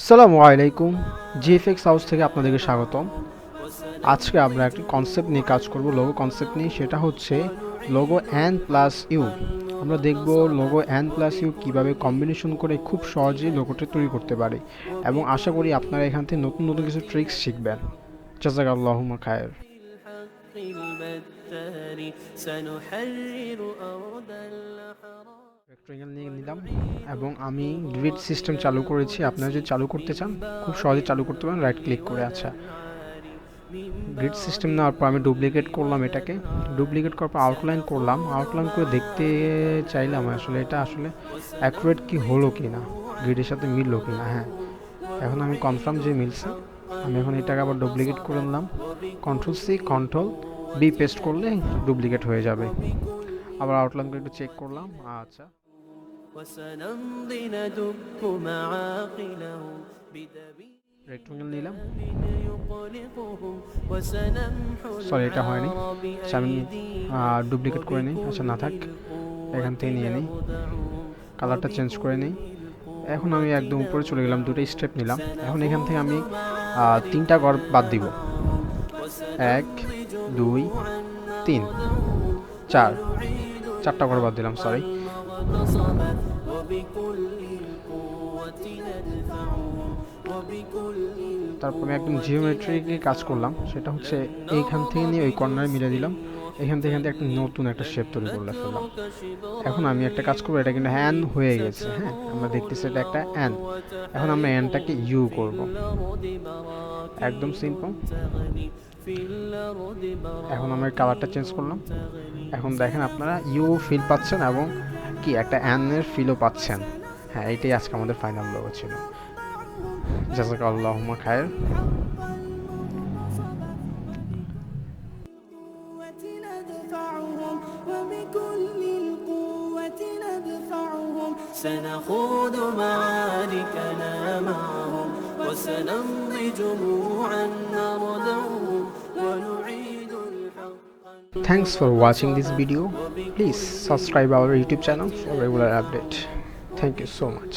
আসসালামু আলাইকুম। GFX house থেকে আপনাদেরকে স্বাগতম। আজকে আমরা একটি কনসেপ্ট নিয়ে কাজ করব, লোগো কনসেপ্ট নিয়ে। সেটা হচ্ছে লোগো এন প্লাস ইউ। আমরা দেখব লোগো এন প্লাস ইউ কীভাবে কম্বিনেশন করে খুব সহজেই লোগোটা তৈরি করতে পারে, এবং আশা করি আপনারা এখান থেকে নতুন নতুন কিছু ট্রিক্স শিখবেন। জাযাকাল্লাহুম্মা খায়ের। রেক্টেঙ্গেল নিয়ে নিলাম এবং আমি গ্রিড সিস্টেম চালু করেছি। আপনারা যদি চালু করতে চান খুব সহজে চালু করতে পারেন, রাইট ক্লিক করে। আচ্ছা, গ্রিড সিস্টেম নেওয়ার পর আমি ডুপ্লিকেট করলাম এটাকে। ডুপ্লিকেট করার পর আউটলাইন করলাম। আউটলাইন করে দেখতে চাইলাম আসলে এটা আসলে অ্যাকুরেট কি হলো কি না, গ্রিডের সাথে মিললো কি না। হ্যাঁ, এখন আমি কনফার্ম যে মিলছে। আমি এখন এটাকে আবার ডুপ্লিকেট করে নিলাম। Control C control B paste করলে ডুপ্লিকেট হয়ে যাবে। আবার আউটলাইন করে একটু চেক করলাম। আচ্ছা, রেক্টেঙ্গেল নিলাম। সরি, এটা হয়নি। আচ্ছা, আমি ডুপ্লিকেট করে নিই। আচ্ছা, না থাক, এখান থেকে নিয়ে নিই, কালারটা চেঞ্জ করে নিই। এখন আমি একদম উপরে চলে গেলাম, দুটো স্টেপ নিলাম। এখন এখান থেকে আমি তিনটা ঘর বাদ দিব। 1 2 3 4, চারটা ঘর বাদ দিলাম, সরি। তারপর আমি একদম জিওমেট্রিকে কাজ করলাম। সেটা হচ্ছে এইখান থেকে নিয়ে ওই কর্নারে মিলে দিলাম। এখান থেকে একটা নতুন একটা শেপ তৈরি করে ফেললাম। এখন আমি একটা কাজ করবো, এটা কিন্তু অ্যান হয়ে গেছে। হ্যাঁ, আমরা দেখতেছি এটা একটা অ্যান। এখন আমরা অ্যানটাকে ইউ করব, একদম সিম্পল। এখন আমরা কালারটা চেঞ্জ করলাম। এখন দেখেন আপনারা ইউ ফিল পাচ্ছেন এবং কি একটা অ্যানের ফিলও পাচ্ছেন। হ্যাঁ, এটাই আজকে আমাদের ফাইনাল লোগো ছিল। জাযাকাল্লাহুম্মা খায়ের। سنخوض معاركنا معهم وسنمضي جموعا نردهم ونعيد الحق. Thanks for watching this video. Please subscribe our YouTube channel for regular update. Thank you so much.